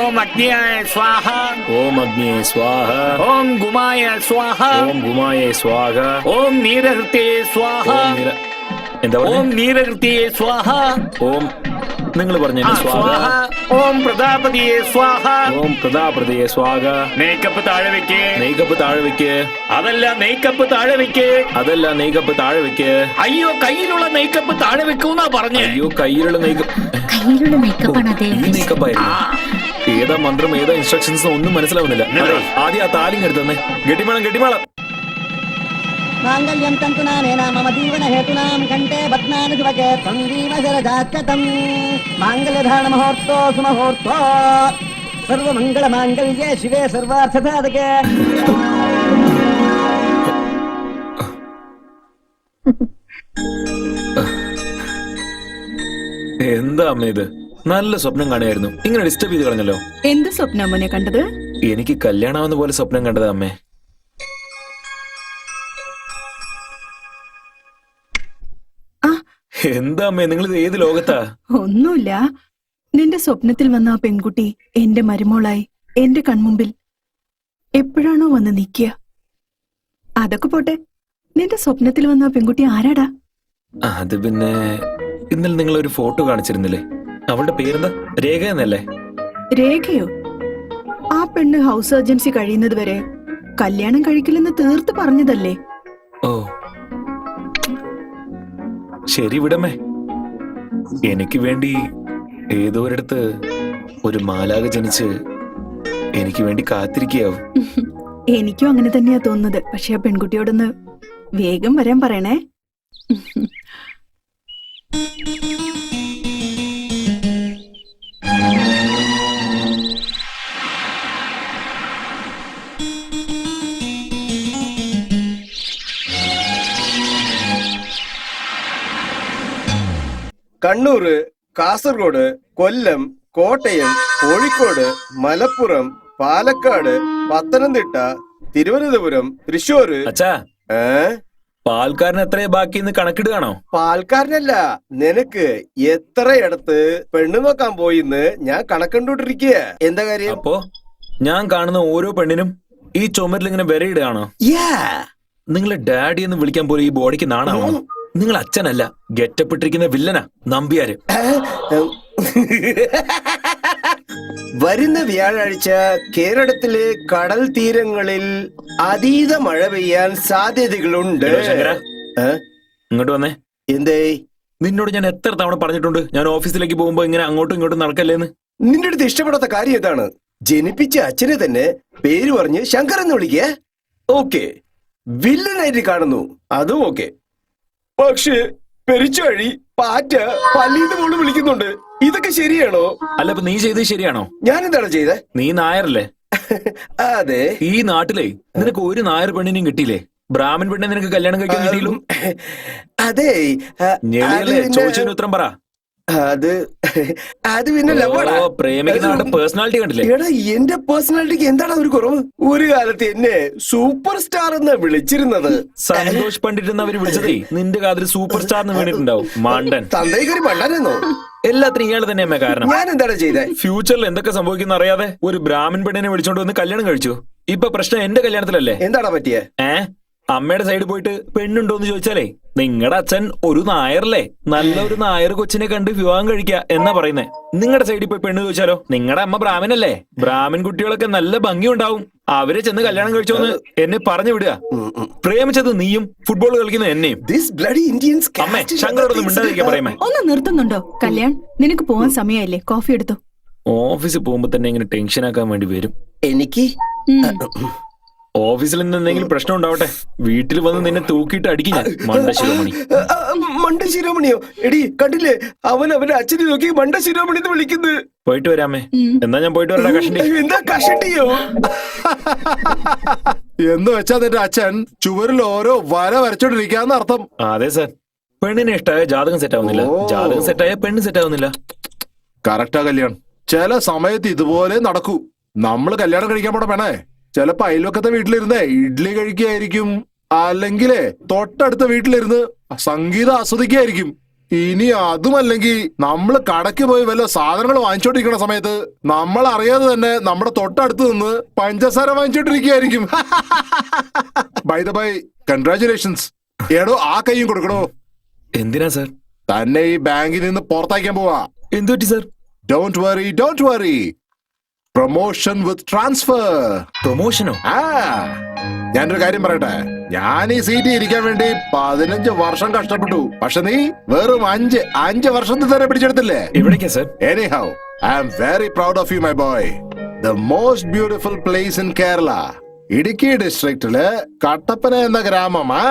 ओम अग्नियाय स्वाहा, ओम अग्नि स्वाहा, ओम गुमाय स्वाहा, ओम गुमाय स्वाहा, ओम नीरहृते स्वाहा, എന്താ ओम പറഞ്ഞേ? नीरहृते स्वाहा, ഓം നിങ്ങൾ പറഞ്ഞു സ്വാഹ. स्वाहा, ओम प्रजापतिये स्वाहा. ഓം പ്രതാപ്രതയെ സ്വാഹ. മേക്കപ്പ് താഴെ വെക്ക്. നെയ്ക്കപ്പ് താഴെ വെക്ക്. അതല്ല മേക്കപ്പ് താഴെ വെക്ക്. അതല്ല നെയ്ക്കപ്പ് താഴെ വെക്ക്. അയ്യോ കയ്യിലുള്ള മേക്കപ്പ് താഴെ വെക്കൂന്നാ പറഞ്ഞേ. അയ്യോ കയ്യിലുള്ള നെയ്ക്കപ്പ്. കയ്യിലുള്ള മേക്കപ്പാണ് ഈ അദ്ദേഹം. നെയ്ക്കപ്പായിരുന്നു. ഏതാ മന്ത്രം ഏതാ ഇൻസ്ട്രക്ഷൻസ് ഒന്നും മനസ്സിലാവുന്നില്ല. അതെ, ആദ്യം ആ താലിങ് എടുത്തന്നെ. ഗട്ടിമേളം ഗട്ടിമേളം. मांगल्यं तन्तुनानेन मम जीवनहेतूनां कण्ठे बध्नामि शिवके त्वं जीवशरदाख्यतं माङ्गल्यधारणमुहूर्तो सुमुहूर्तो सर्वमङ्गलमाङ्गल्ये शिवे सर्वार्थसाधके. എന്താ അമ്മ ഇത്? നല്ല സ്വപ്നം കാണുമായിരുന്നു. ഇങ്ങനെ ഡിസ്റ്റർബ് ചെയ്ത് കളഞ്ഞല്ലോ. എന്ത് സ്വപ്നം മോനെ കണ്ടത്? എനിക്ക് കല്യാണമാവുന്ന പോലെ സ്വപ്നം കണ്ടത് അമ്മേ. എന്താ അമ്മേ നിങ്ങൾ ഇത് ഏത് ലോകത്താ? ഒന്നുമില്ല. നിന്റെ സ്വപ്നത്തിൽ വന്ന ആ പെൺകുട്ടി എന്റെ മരുമോളായി എന്റെ കൺമുമ്പിൽ എപ്പോഴാണോ വന്ന് നിക്കുക. അതൊക്കെ പോട്ടെ, നിന്റെ സ്വപ്നത്തിൽ വന്ന ആ പെൺകുട്ടി ആരാടാ? അത് പിന്നെ ഇന്നലെ നിങ്ങൾ ഒരു ഫോട്ടോ കാണിച്ചിരുന്നില്ലേ? അവളുടെ പേരെന്താ? രേഖ എന്നല്ലേ? രേഖയോ? ആ പെണ്ണ് ഹൗസ് സർജൻസി കഴിയുന്നത് വരെ കല്യാണം കഴിക്കില്ലെന്ന് തീർത്ത് പറഞ്ഞതല്ലേ? ഓ ശരി വിടമേ. എനിക്ക് വേണ്ടി ഏതോ ഒരിടത്ത് ഒരു മാലാക ജനിച്ച് എനിക്ക് വേണ്ടി കാത്തിരിക്കുകയാവും. എനിക്കും അങ്ങനെ തന്നെയാ തോന്നുന്നത്. പക്ഷെ ആ പെൺകുട്ടിയോടൊന്ന് വേഗം വരാൻ പറയണേ. കണ്ണൂർ, കാസർഗോഡ്, കൊല്ലം, കോട്ടയം, കോഴിക്കോട്, മലപ്പുറം, പാലക്കാട്, പത്തനംതിട്ട, തിരുവനന്തപുരം, തൃശ്ശൂര്. അച്ഛാ, പാൽക്കാരൻ എത്രയാ ബാക്കിന്ന് കണക്കിടുകയാണോ? പാൽക്കാരനല്ല, നിനക്ക് എത്രയിടത്ത് പെണ്ണു നോക്കാൻ പോയിന്ന് ഞാൻ കണക്കണ്ടോണ്ടിരിക്കുക. എന്താ കാര്യം? അപ്പോ ഞാൻ കാണുന്ന ഓരോ പെണ്ണിനും ഈ ചുമരിൽ ഇങ്ങനെ വിരയിടുകയാണോ? നിങ്ങളെ ഡാഡി എന്ന് വിളിക്കാൻ പോലും ഈ ബോഡിക്ക് നാണാണോ? നിങ്ങൾ അച്ഛനല്ല, ഗെറ്റപ്പെട്ടിരിക്കുന്ന വില്ലനാ നമ്പിയാര്. വരുന്ന വ്യാഴാഴ്ച കേരളത്തിലെ കടൽ തീരങ്ങളിൽ അതീത മഴ പെയ്യാൻ സാധ്യതകളുണ്ട്. ഇങ്ങോട്ട് വന്നേ. എന്തേ? നിന്നോട് ഞാൻ എത്ര തവണ പറഞ്ഞിട്ടുണ്ട് ഞാൻ ഓഫീസിലേക്ക് പോകുമ്പോ ഇങ്ങനെ അങ്ങോട്ടും ഇങ്ങോട്ടും നടക്കല്ലേന്ന്? നിന്റെ അടുത്ത് ഇഷ്ടപ്പെടാത്ത കാര്യം ഏതാണ്? ജനിപ്പിച്ച അച്ഛനെ തന്നെ പേര് പറഞ്ഞ് ശങ്കർ എന്ന് വിളിക്കേ. ഓക്കെ, വില്ലനായിട്ട് കാണുന്നു, അതും ഓക്കെ. പക്ഷേ പെരിച്ചാഴി, പാറ്റ, പല്ലീന്ന് പോലും വിളിക്കുന്നുണ്ട്. ഇതൊക്കെ ശരിയാണോ? അല്ല, ഇപ്പൊ നീ ചെയ്തത് ശരിയാണോ? ഞാൻ എന്താണ് ചെയ്തേ? നീ നായരല്ലേ? അതെ. ഈ നാട്ടിലെ നിനക്ക് ഒരു നായർ പെണ്ണിനെയും കിട്ടിയില്ലേ? ബ്രാഹ്മൺ പെണ്ണിനെ നിനക്ക് കല്യാണം കഴിക്കാൻ കിട്ടിയില്ലോ? അതെ. ചോദിച്ചതിന് ഉത്തരം പറ. അത് പിന്നെ പ്രേമിക്കുന്ന പേഴ്സണാലിറ്റി കണ്ടില്ലേ? എടാ, എന്റെ പേഴ്സണാലിറ്റിക്ക് എന്താണ് ഒരു കുറവ്? ഒരു കാലത്ത് എന്നെ സൂപ്പർ സ്റ്റാർ എന്ന് വിളിച്ചിരുന്നത്. സന്തോഷ് പണ്ഡിറ്റ് എന്ന് അവര് വിളിച്ചതേ നിന്റെ കാതിൽ സൂപ്പർ സ്റ്റാർ എന്ന് വീണിട്ടുണ്ടാവും. മാണ്ടൻ തന്തേക്കരി മണ്ടാനെന്നോ? എല്ലാത്തിനും ഇയാൾ തന്നെയമ്മ കാരണം. ഞാൻ എന്താണ് ചെയ്തേ? ഫ്യൂച്ചറിൽ എന്തൊക്കെ സംഭവിക്കുന്ന അറിയാതെ ഒരു ബ്രാഹ്മൺ പെണ്ണിനെ വിളിച്ചോണ്ട് വന്ന് കല്യാണം കഴിച്ചു. ഇപ്പൊ പ്രശ്നം എന്റെ കല്യാണത്തിലല്ലേ? എന്താടാ പറ്റിയേ? അമ്മയുടെ സൈഡ് പോയിട്ട് പെണ്ണുണ്ടോന്ന് ചോദിച്ചാലേ നിങ്ങളുടെ അച്ഛൻ ഒരു നായറല്ലേ, നല്ലൊരു നായർ കൊച്ചിനെ കണ്ട് വിവാഹം കഴിക്കുക എന്നാ പറയുന്നേ. നിങ്ങളുടെ സൈഡിൽ പോയി പെണ്ണ് ചോദിച്ചാലോ? നിങ്ങളുടെ അമ്മ ബ്രാഹ്മണല്ലേ, ബ്രാഹ്മൺ കുട്ടികളൊക്കെ നല്ല ഭംഗിയുണ്ടാവും, അവരെ ചെന്ന് കല്യാണം കഴിച്ചോന്ന് എന്നെ പറഞ്ഞു വിടുക. പ്രേമിച്ചത് നീയും ഫുട്ബോൾ കളിക്കുന്ന എന്നെയും. അമ്മേ, ശങ്കരോടൊന്നും മിണ്ടാതിരിക്കാൻ പറയുമേ. ഒന്ന് നിർത്തുന്നുണ്ടോ? കല്യാൺ, നിനക്ക് പോവാൻ സമയമായില്ലേ? കോഫി എടുത്തോ. ഓഫീസിൽ പോകുമ്പോ തന്നെ ഇങ്ങനെ ടെൻഷൻ ആക്കാൻ വേണ്ടി വരും എനിക്ക്. ഓഫീസിൽ നിന്ന് എന്തെങ്കിലും പ്രശ്നം ഉണ്ടാവട്ടെ, വീട്ടിൽ വന്ന് നിന്നെ തൂക്കിയിട്ട് അടിക്കും ഞാൻ. മണ്ടശിരോമണി. മണ്ടശിരോമണിയോ? എടി കണ്ടില്ലേ, അവന്റെ അച്ഛനെ നോക്കി മണ്ടശിരോമണി എന്ന് വിളിക്കുന്നത്. പോയിട്ട് വരാമേ. എന്നാ ഞാൻ പോയിട്ട് വരാ. കഷണ്ടി. എന്താ കഷണ്ടിയോ? എന്ന് വെച്ചാ നിന്റെ അച്ഛൻ ചുവരിൽ ഓരോ വര വരച്ചോണ്ടിരിക്കാന്ന് അർത്ഥം. അതെ സാർ. പെണ്ണിനെ ഇഷ്ടമായ ജാതകം സെറ്റ് ആവുന്നില്ല, ജാതകം സെറ്റായ പെണ്ണ് സെറ്റ് ആവുന്നില്ല. കറക്റ്റാ കല്യാണം. ചില സമയത്ത് ഇതുപോലെ നടക്കൂ. നമ്മള് കല്യാണം കഴിക്കാൻ പോണ വേണേ, ചിലപ്പോ അയൽവക്കത്തെ വീട്ടിലിരുന്നേ ഇഡ്ഡലി കഴിക്കുകയായിരിക്കും, അല്ലെങ്കിലേ തൊട്ടടുത്ത വീട്ടിലിരുന്ന് സംഗീതം ആസ്വദിക്കുകയായിരിക്കും. ഇനി അതുമല്ലെങ്കിൽ നമ്മള് കടയ്ക്ക് പോയി വല്ല സാധനങ്ങൾ വാങ്ങിച്ചോണ്ടിരിക്കുന്ന സമയത്ത് നമ്മൾ അറിയാതെ തന്നെ നമ്മുടെ തൊട്ടടുത്ത് നിന്ന് പഞ്ചസാര വാങ്ങിച്ചോണ്ടിരിക്കുകയായിരിക്കും. By the by, congratulations. എടോ ആ കൈയും കൊടുക്കണോ. എന്തിനാ സാർ? തന്നെ ഈ ബാങ്കിൽ നിന്ന് പുറത്തയക്കാൻ പോവാ. എന്തു പറ്റി sir? Don't worry. Promotion with transfer. പ്രൊമോഷനോ? ആ, ഞാനൊരു കാര്യം പറയട്ടെ. ഞാൻ ഈ സീറ്റിൽ ഇരിക്കാൻ വേണ്ടി 15 വർഷം കഷ്ടപ്പെട്ടു. പക്ഷെ നീ വെറും 5 വർഷത്തിൽ തന്നെ പിടിച്ചെടുത്തില്ലേ? എവിടേക്കാ sir? Anyhow, I am very proud of you, my boy. The most beautiful place in Kerala. Idukki ഡിസ്ട്രിക്റ്റില് കട്ടപ്പന എന്ന ഗ്രാമമാ.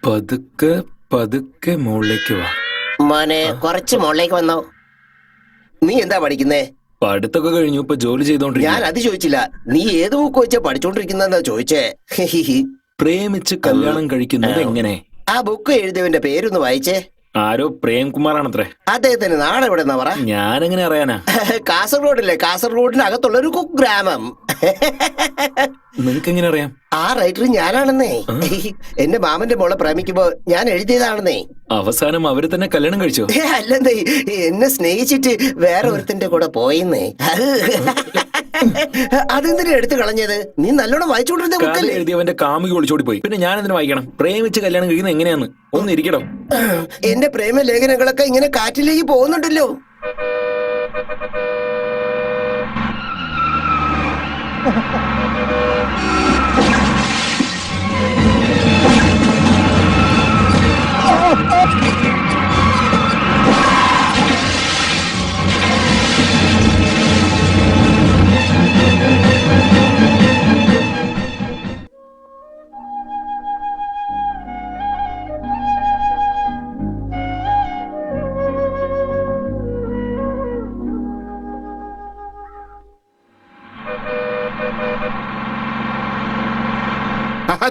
പതുക്കെ പതുക്കെ മുകളിലേക്ക് വാ. മോനെ കുറച്ച് മുകളിലേക്ക് വന്നോ. നീ എന്താ പഠിക്കുന്നേ? പഠിത്തൊക്കെ കഴിഞ്ഞു, ഇപ്പൊ ജോലി ഞാൻ ചെയ്തോണ്ടിരിക്കുന്നു. അത് ചോദിച്ചില്ല. നീ ഏത് ബുക്ക് വെച്ചാ പഠിച്ചോണ്ടിരിക്കുന്നെന്നാ ചോദിച്ചേ. പ്രേമിച്ച് കല്യാണം കഴിക്കുന്നത് എങ്ങനെ? ആ ബുക്ക് എഴുതിയവന്റെ പേരൊന്ന് വായിച്ചേ. ആരോ പ്രേംകുമാറാണത്രേ. അദ്ദേഹത്തിന് നാട് എവിടെന്നാ പറ? ഞാനെങ്ങനെ അറിയാനാ? കാസർഗോഡല്ലേ? കാസർഗോഡിനകത്തുള്ള ഒരു കുഗ്രാമം. നിനക്ക് എങ്ങനെ അറിയാം? ആ റൈറ്റർ ഞാനാണെന്നേ. എന്റെ മാമന്റെ മോളെ പ്രേമിക്കുമ്പോ ഞാൻ എഴുതിയതാണെന്നേ. അവസാനം അവര് തന്നെ കല്യാണം കഴിച്ചോ? അല്ലെന്നേ, എന്നെ സ്നേഹിച്ചിട്ട് വേറെ ഒരുത്തിന്റെ കൂടെ പോയിന്നേ. അതെന്തിനാ എടുത്തു കളഞ്ഞത്? നീ നല്ലോണം വായിച്ചോണ്ടിരുന്ന കഥ ബുക്കല്ലേ? എഴുതിയവന്റെ കാമുകി ഒളിച്ചോടി പോയി. പിന്നെ ഞാൻ എന്തിനു വായിക്കണം? പ്രേമിച്ച് കല്യാണം കഴിക്കുന്നത് എങ്ങനെയാന്ന് ഒന്ന് ഇരിക്കടോ. എന്റെ പ്രേമ ലേഖനങ്ങളൊക്കെ ഇങ്ങനെ കാറ്റിലേക്ക് പോകുന്നുണ്ടല്ലോ.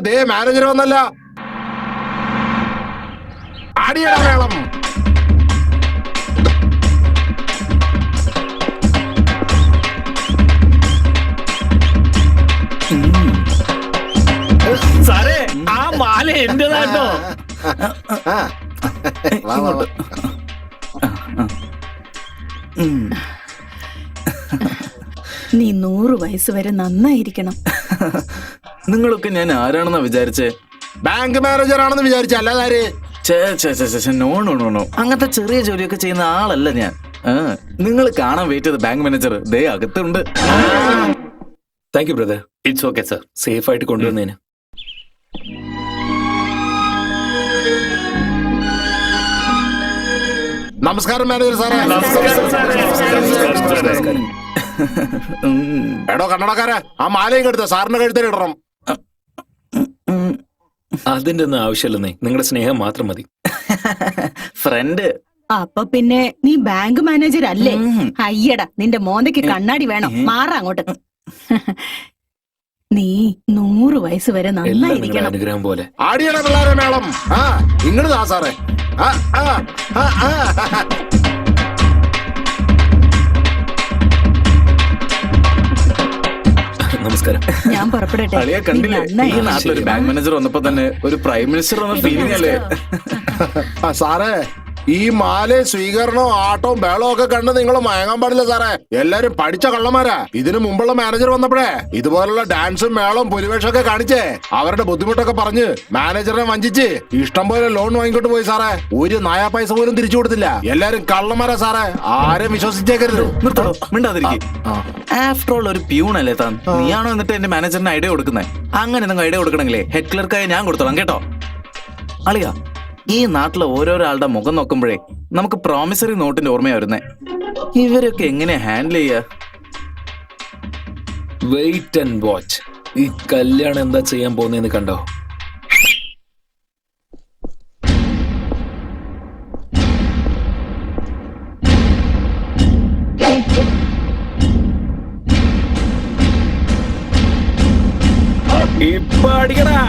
ദേ മാനേജർ വന്നല്ല. അടിയട വേളം. സാറേ, ആ മാല എന്റേതാട്ടോ. നീ 100 വയസ്സ് വരെ നന്നായിരിക്കണം. നിങ്ങളൊക്കെ ഞാൻ ആരാണെന്നാ വിചാരിച്ചേ? ബാങ്ക് മാനേജർ ആണെന്ന് വിചാരിച്ച അല്ലാതാര്? നോ നോ നോ നോ, അങ്ങനത്തെ ചെറിയ ജോലിയൊക്കെ ചെയ്യുന്ന ആളല്ല ഞാൻ. നിങ്ങൾ കാണാൻ വെയിറ്റ് ചെയ്ത ബാങ്ക് മാനേജർ ദേ അകത്തുണ്ട്. Thank you brother. It's okay sir. Safe ആയിട്ട് കൊണ്ടുവന്നതിന്. നമസ്കാരം മാനേജർ സാറേ. നമസ്കാരം. എടോ കണ്ണടക്കാരാ, ആ മാലയും കെടുത്ത സാറിന്റെ കഴുത്തിൽ ഇടണം. അതിന്റെ ഒന്നും ആവശ്യമില്ലെന്നേ, നിങ്ങളുടെ സ്നേഹം മാത്രം മതി. ഫ്രണ്ട്. അപ്പൊ പിന്നെ നീ ബാങ്ക് മാനേജർ അല്ലേ? അയ്യടാ, നിന്റെ മോന്തയ്ക്ക് കണ്ണാടി വേണം. മാറാ അങ്ങോട്ട്. നീ 100 വയസ്സ് വരെ എല്ലാം നിങ്ങളുടെ നന്നായിരിക്കണം. അനുഗ്രഹം പോലെ. ആടിയട പിള്ളേരെ മേളം. ആ ഇങ്ങോട്ട് താ സാറേ. ആ ആ ആ ആ. നമസ്കാരം. ഞാൻ പുറപ്പെടട്ടെ. അളിയ നീ കണ്ടില്ലേ, ഈ നന്നായി. നാട്ടിലൊരു ബാങ്ക് മാനേജർ വന്നപ്പോ തന്നെ ഒരു പ്രൈം മിനിസ്റ്റർ വന്ന ഫീലിംഗ് അല്ലേ? ആ സാറേ, ഈ മാല സ്വീകരണവും ആട്ടവും ബേളവും ഒക്കെ കണ്ട് നിങ്ങൾ മയങ്ങാൻ പാടില്ല സാറേ. എല്ലാരും പഠിച്ച കള്ളന്മാരാ. ഇതിനു മുമ്പുള്ള മാനേജർ വന്നപ്പോഴേ ഇതുപോലുള്ള ഡാൻസും മേളവും പുലിവേഷമൊക്കെ കാണിച്ചേ അവരുടെ ബുദ്ധിമുട്ടൊക്കെ പറഞ്ഞ് മാനേജറിനെ വഞ്ചിച്ച് ഇഷ്ടം പോലെ ലോൺ വാങ്ങിക്കൊണ്ട് പോയി സാറേ. ഒരു നയാ പൈസ പോലും തിരിച്ചു കൊടുത്തില്ല. എല്ലാരും കള്ളന്മാരാ സാറേ. ആരും വിശ്വസിച്ചേക്കരുത്. നിർത്തോ, മിണ്ടാതിരിക്കും. ആഫ്റ്റർ ഓൾ ഒരു പ്യൂൺ അല്ലേ താൻ? നീയാണോ എന്നിട്ട് എന്റെ മാനേജറിന് ഐഡിയ കൊടുക്കുന്നത്? അങ്ങനെ നിങ്ങൾ ഐഡിയ കൊടുക്കണമെങ്കിലേ ഹെഡ് ക്ലർക്കായി ഞാൻ കൊടുത്തോളാം കേട്ടോ. അളിയാ, ഈ നാട്ടിലെ ഓരോരോ ആളുടെ മുഖം നോക്കുമ്പോഴേ നമുക്ക് പ്രോമിസറി നോട്ടിന്റെ ഓർമ്മയാ വരുന്നേ. ഇവരൊക്കെ എങ്ങനെ ഹാൻഡിൽ ചെയ്യാ? Wait and watch. ഈ കല്യാണം എന്താ ചെയ്യാൻ പോകുന്നതെന്ന് കണ്ടോ? ഇപ്പൊ അടിക്കടാ.